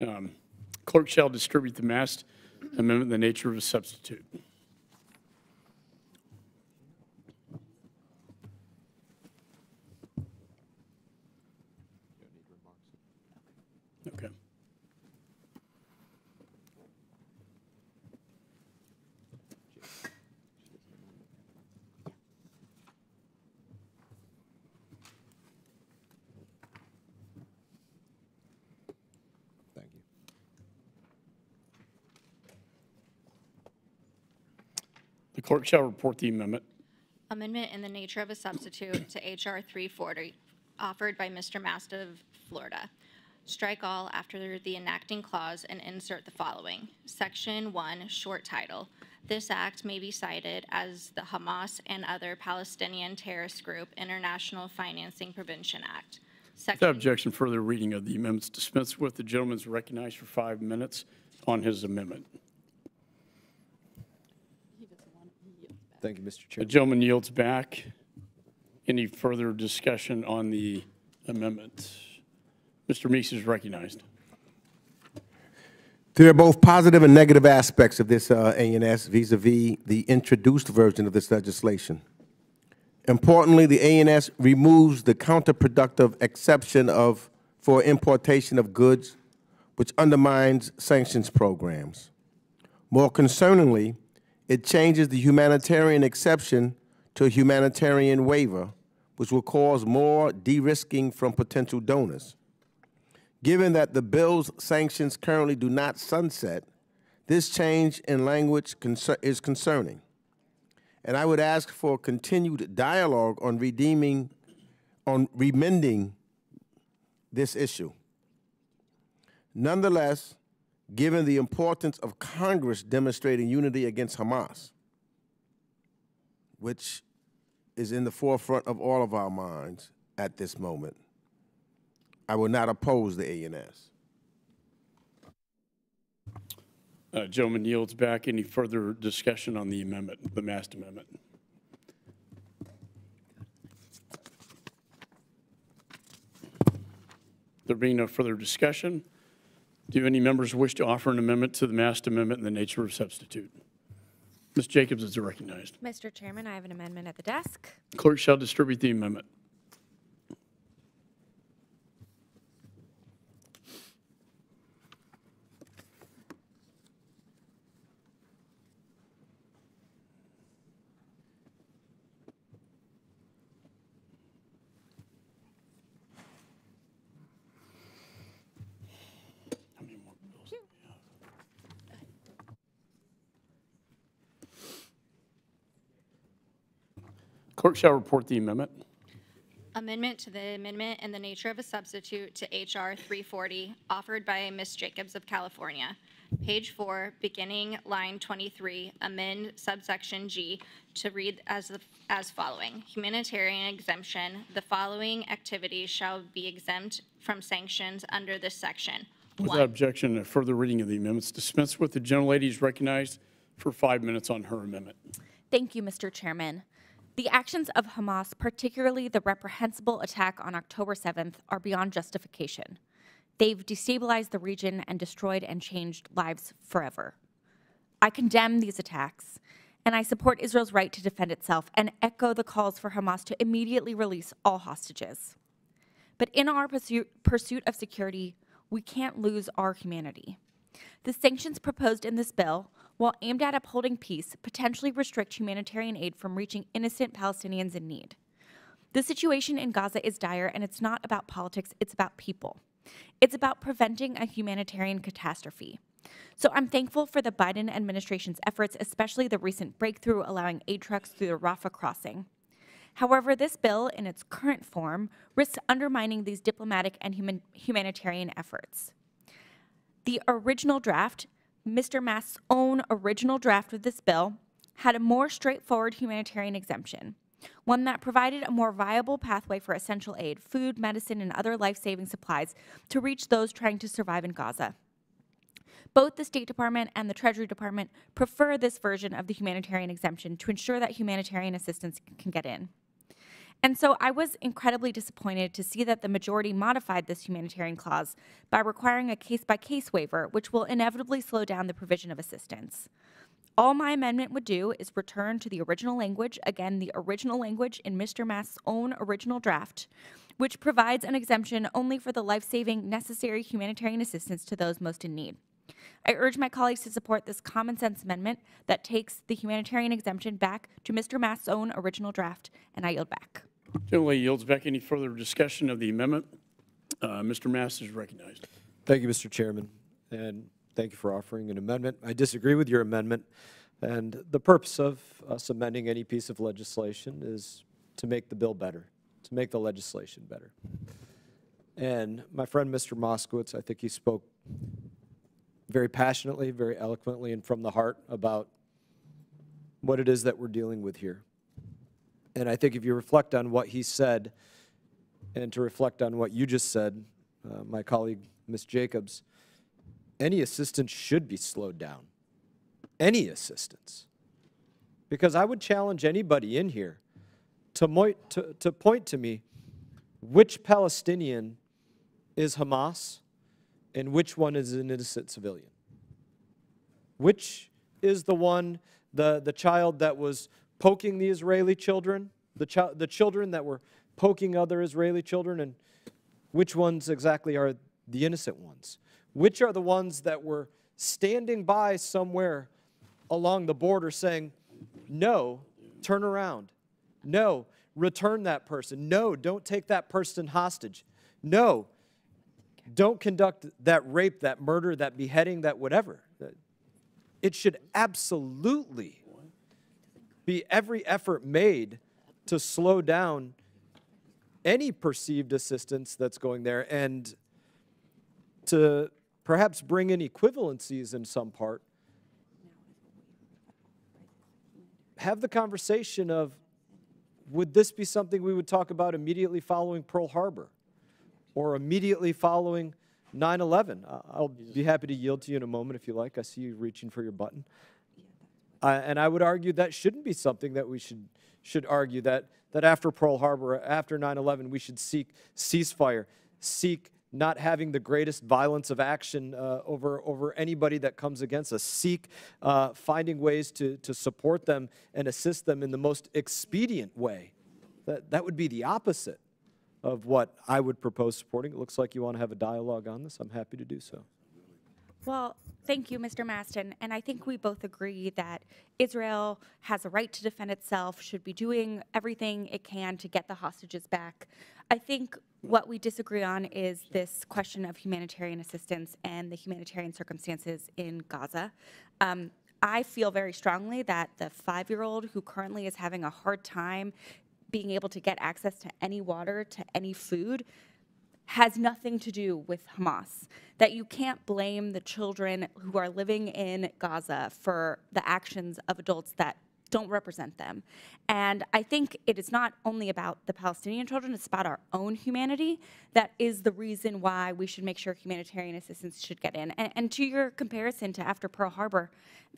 Um, Clerk shall distribute the Mast amendment in the nature of a substitute. Okay. Thank you. The clerk shall report the amendment. Amendment in the nature of a substitute to H.R. 340, offered by Mr. Mast of Florida. Strike all after the enacting clause and insert the following. Section 1, short title. This act may be cited as the Hamas and other Palestinian terrorist group International Financing Prevention Act. Without objection, further reading of the amendments dispensed with. The gentleman is recognized for 5 minutes on his amendment. Thank you, Mr. The Chairman. gentleman yields back. Any further discussion on the amendment? Mr. Meeks is recognized. There are both positive and negative aspects of this A&S vis-a-vis the introduced version of this legislation. Importantly, the A&S removes the counterproductive exception for importation of goods, which undermines sanctions programs. More concerningly, it changes the humanitarian exception to a humanitarian waiver, which will cause more de-risking from potential donors. Given that the bill's sanctions currently do not sunset, this change in language is concerning. And I would ask for continued dialogue on remending this issue. Nonetheless, given the importance of Congress demonstrating unity against Hamas, which is in the forefront of all of our minds at this moment, I will not oppose the A&S. Gentleman yields back. Any further discussion on the amendment, the Mast amendment? There being no further discussion, do any members wish to offer an amendment to the Mast amendment in the nature of substitute? Ms. Jacobs is recognized. Mr. Chairman, I have an amendment at the desk. Clerk shall distribute the amendment. Clerk shall report the amendment. Amendment to the amendment in the nature of a substitute to H.R. 340, offered by Ms. Jacobs of California. Page 4, beginning line 23, amend subsection G to read as following. Humanitarian exemption. The following activities shall be exempt from sanctions under this section. Without objection, a further reading of the amendments dispensed with. The gentlelady is recognized for 5 minutes on her amendment. Thank you, Mr. Chairman. The actions of Hamas, particularly the reprehensible attack on October 7th, are beyond justification. They've destabilized the region and destroyed and changed lives forever. I condemn these attacks, and I support Israel's right to defend itself and echo the calls for Hamas to immediately release all hostages. But in our pursuit of security, we can't lose our humanity. The sanctions proposed in this bill, while aimed at upholding peace, potentially restrict humanitarian aid from reaching innocent Palestinians in need. The situation in Gaza is dire, and it's not about politics, it's about people. It's about preventing a humanitarian catastrophe. So I'm thankful for the Biden administration's efforts, especially the recent breakthrough allowing aid trucks through the Rafah crossing. However, this bill, in its current form, risks undermining these diplomatic and humanitarian efforts. The original draft, Mr. Mast's own original draft of this bill, had a more straightforward humanitarian exemption, one that provided a more viable pathway for essential aid, food, medicine, and other life-saving supplies to reach those trying to survive in Gaza. Both the State Department and the Treasury Department prefer this version of the humanitarian exemption to ensure that humanitarian assistance can get in. And so I was incredibly disappointed to see that the majority modified this humanitarian clause by requiring a case-by-case waiver, which will inevitably slow down the provision of assistance. All my amendment would do is return to the original language, again, the original language in Mr. Mast's own original draft, which provides an exemption only for the life-saving, necessary humanitarian assistance to those most in need. I urge my colleagues to support this common sense amendment that takes the humanitarian exemption back to Mr. Mast's own original draft, and I yield back. Generally yields back. Any further discussion of the amendment? Mr. Mast is recognized. Thank you, Mr. Chairman, and thank you for offering an amendment. I disagree with your amendment, and the purpose of us amending any piece of legislation is to make the bill better, to make the legislation better. And my friend, Mr. Moskowitz, I think he spoke very passionately, very eloquently, and from the heart about what it is that we're dealing with here. And I think if you reflect on what he said and to reflect on what you just said, my colleague, Ms. Jacobs, any assistance should be slowed down. Any assistance. Because I would challenge anybody in here to point to me which Palestinian is Hamas and which one is an innocent civilian. Which is the one, the child that was poking the Israeli children, the children that were poking other Israeli children, and which ones exactly are the innocent ones? Which are the ones that were standing by somewhere along the border saying, no, turn around. No, return that person. No, don't take that person hostage. No, don't conduct that rape, that murder, that beheading, that whatever. It should absolutely be every effort made to slow down any perceived assistance that's going there and to perhaps bring in equivalencies in some part. Have the conversation of, would this be something we would talk about immediately following Pearl Harbor or immediately following 9/11? I'll be happy to yield to you in a moment if you like. I see you reaching for your button. And I would argue that shouldn't be something that we should argue, that after Pearl Harbor, after 9/11, we should seek ceasefire, seek not having the greatest violence of action over anybody that comes against us, seek finding ways to support them and assist them in the most expedient way. That would be the opposite of what I would propose supporting. It looks like you want to have a dialogue on this. I'm happy to do so. Well, thank you, Mr. Maston. And I think we both agree that Israel has a right to defend itself, should be doing everything it can to get the hostages back. I think what we disagree on is this question of humanitarian assistance and the humanitarian circumstances in Gaza. I feel very strongly that the 5-year-old who currently is having a hard time being able to get access to any water, to any food, has nothing to do with Hamas. That you can't blame the children who are living in Gaza for the actions of adults that don't represent them. And I think it is not only about the Palestinian children, it's about our own humanity. That is the reason why we should make sure humanitarian assistance should get in. And to your comparison to after Pearl Harbor,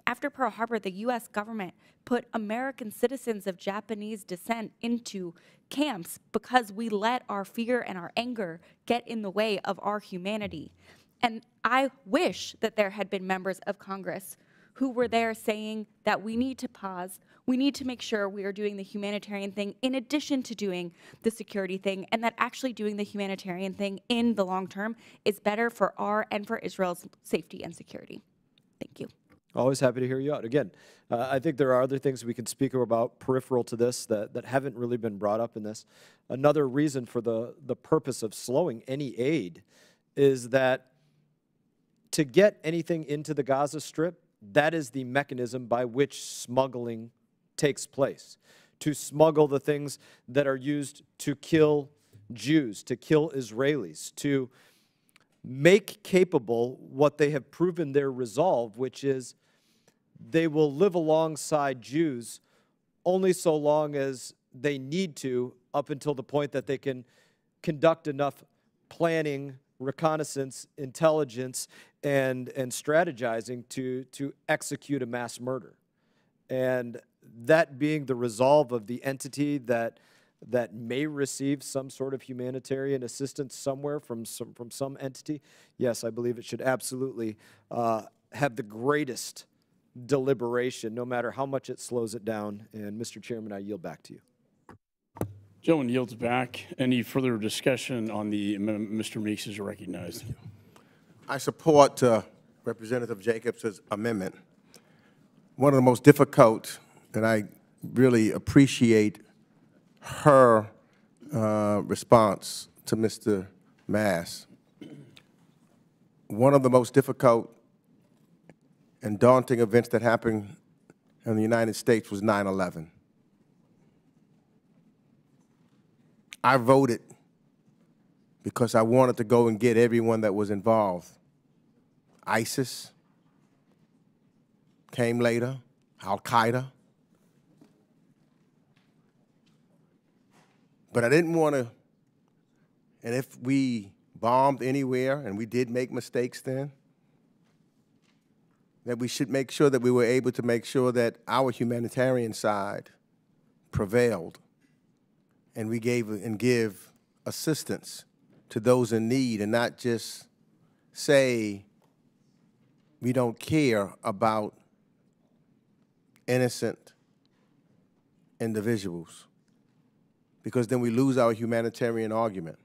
the US government put American citizens of Japanese descent into camps because we let our fear and our anger get in the way of our humanity. And I wish that there had been members of Congress who were there saying that we need to pause, we need to make sure we are doing the humanitarian thing in addition to doing the security thing, and that actually doing the humanitarian thing in the long term is better for our and for Israel's safety and security. Thank you. Always happy to hear you out. Again, I think there are other things we can speak about peripheral to this that haven't really been brought up in this. Another reason for the purpose of slowing any aid is that to get anything into the Gaza Strip, that is the mechanism by which smuggling takes place. To smuggle the things that are used to kill Jews, to kill Israelis, to make capable what they have proven their resolve, which is they will live alongside Jews only so long as they need to, up until the point that they can conduct enough planning, reconnaissance, intelligence, and strategizing to execute a mass murder. And that being the resolve of the entity that that may receive some sort of humanitarian assistance somewhere from some entity, yes, I believe it should absolutely have the greatest deliberation, no matter how much it slows it down. And Mr. Chairman, I yield back to you. Gentleman yields back. Any further discussion on the amendment? Mr. Meeks is recognized. I support Representative Jacobs' amendment. One of the most difficult, and I really appreciate her response to Mr. Mast. One of the most difficult and daunting events that happened in the United States was 9/11. I voted because I wanted to go and get everyone that was involved. ISIS came later, Al-Qaeda. But I didn't want to, and if we bombed anywhere, and we did make mistakes then, that we should make sure that we were able to make sure that our humanitarian side prevailed, and we give assistance to those in need, and not just say we don't care about innocent individuals, because then we lose our humanitarian argument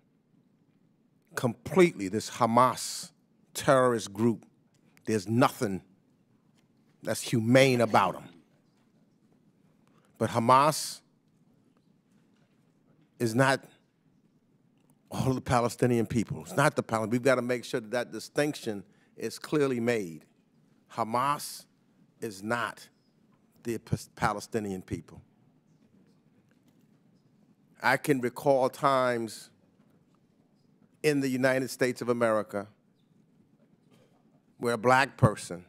completely. This Hamas terrorist group, there's nothing that's humane about them. But Hamas is not all of the Palestinian people. It's not the Palestinians. We've got to make sure that that distinction is clearly made. Hamas is not the Palestinian people. I can recall times in the United States of America where a black person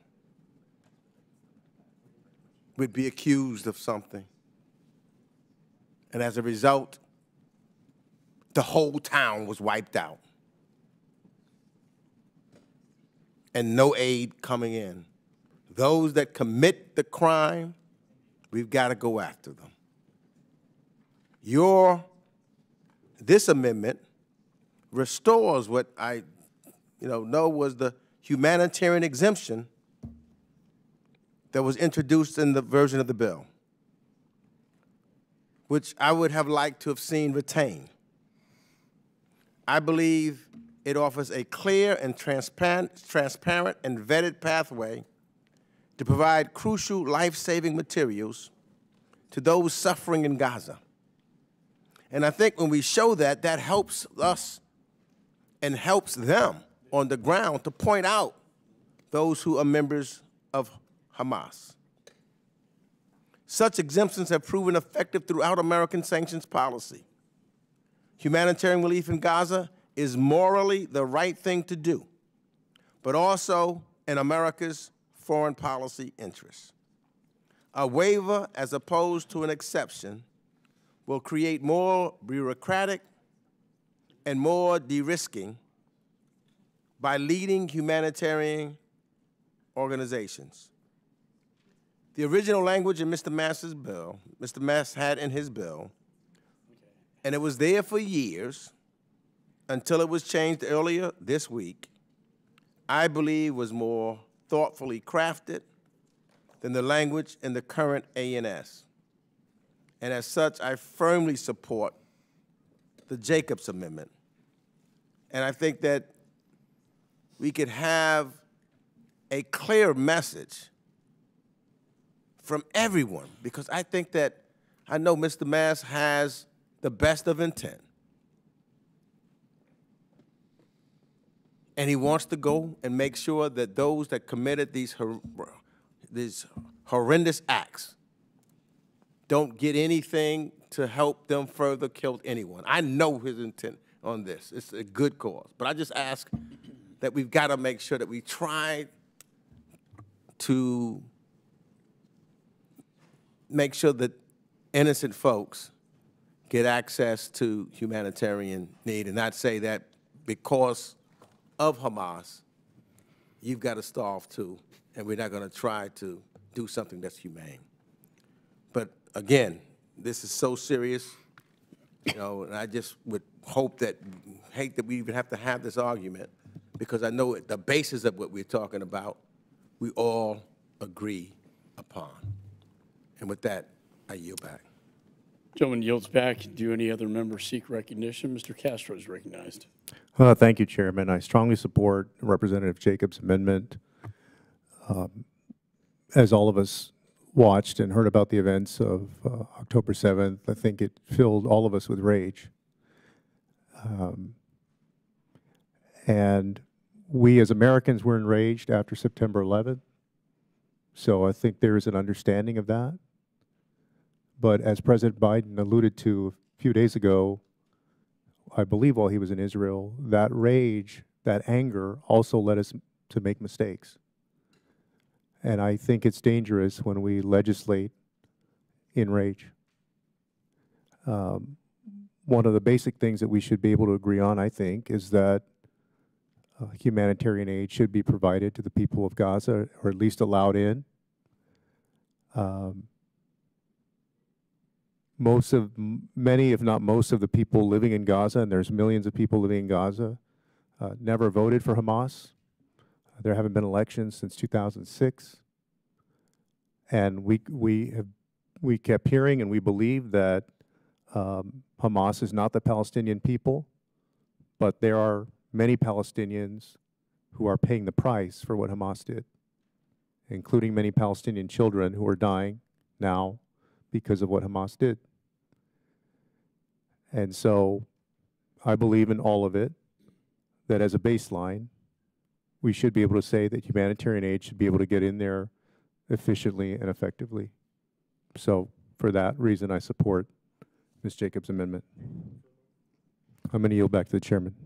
would be accused of something, and as a result, the whole town was wiped out and no aid coming in. Those that commit the crime, we've got to go after them. This amendment restores what I know was the humanitarian exemption that was introduced in the version of the bill, which I would have liked to have seen retained. I believe it offers a clear and transparent and vetted pathway to provide crucial life-saving materials to those suffering in Gaza. And I think when we show that, that helps us and helps them on the ground to point out those who are members of Hamas. Such exemptions have proven effective throughout American sanctions policy. Humanitarian relief in Gaza is morally the right thing to do, but also in America's foreign policy interests. A waiver, as opposed to an exception, will create more bureaucratic and more de-risking by leading humanitarian organizations. The original language in Mr. Mast's bill, Mr. Mast had in his bill, and it was there for years until it was changed earlier this week, I believe was more thoughtfully crafted than the language in the current ANS. And as such, I firmly support the Jacobs Amendment. And I think that we could have a clear message from everyone, because I think that, I know Mr. Mast has the best of intent. And he wants to go and make sure that those that committed these horrendous acts don't get anything to help them further kill anyone. I know his intent on this. It's a good cause. But I just ask that we've got to make sure that we try to make sure that innocent folks get access to humanitarian need, and not say that because of Hamas, you've got to starve too, and we're not going to try to do something that's humane. But again, this is so serious, You know, and I just would hate that we even have to have this argument, because I know the basis of what we're talking about, we all agree upon. And with that, I yield back. Gentleman yields back. Do any other members seek recognition? Mr. Castro is recognized. Thank you, Chairman. I strongly support Representative Jacobs' amendment. As all of us watched and heard about the events of October 7th, I think it filled all of us with rage. And we as Americans were enraged after September 11th. So I think there is an understanding of that. But as President Biden alluded to a few days ago, I believe while he was in Israel, that rage, that anger also led us to make mistakes. And I think it's dangerous when we legislate in rage. One of the basic things that we should be able to agree on, I think, is that humanitarian aid should be provided to the people of Gaza, or at least allowed in. Many, if not most of the people living in Gaza, and there's millions of people living in Gaza, never voted for Hamas. There haven't been elections since 2006. And we kept hearing, and we believe that Hamas is not the Palestinian people, but there are many Palestinians who are paying the price for what Hamas did, including many Palestinian children who are dying now because of what Hamas did. And so I believe in all of it, that as a baseline, we should be able to say that humanitarian aid should be able to get in there efficiently and effectively. So for that reason, I support Ms. Jacobs' amendment. I'm going to yield back to the chairman.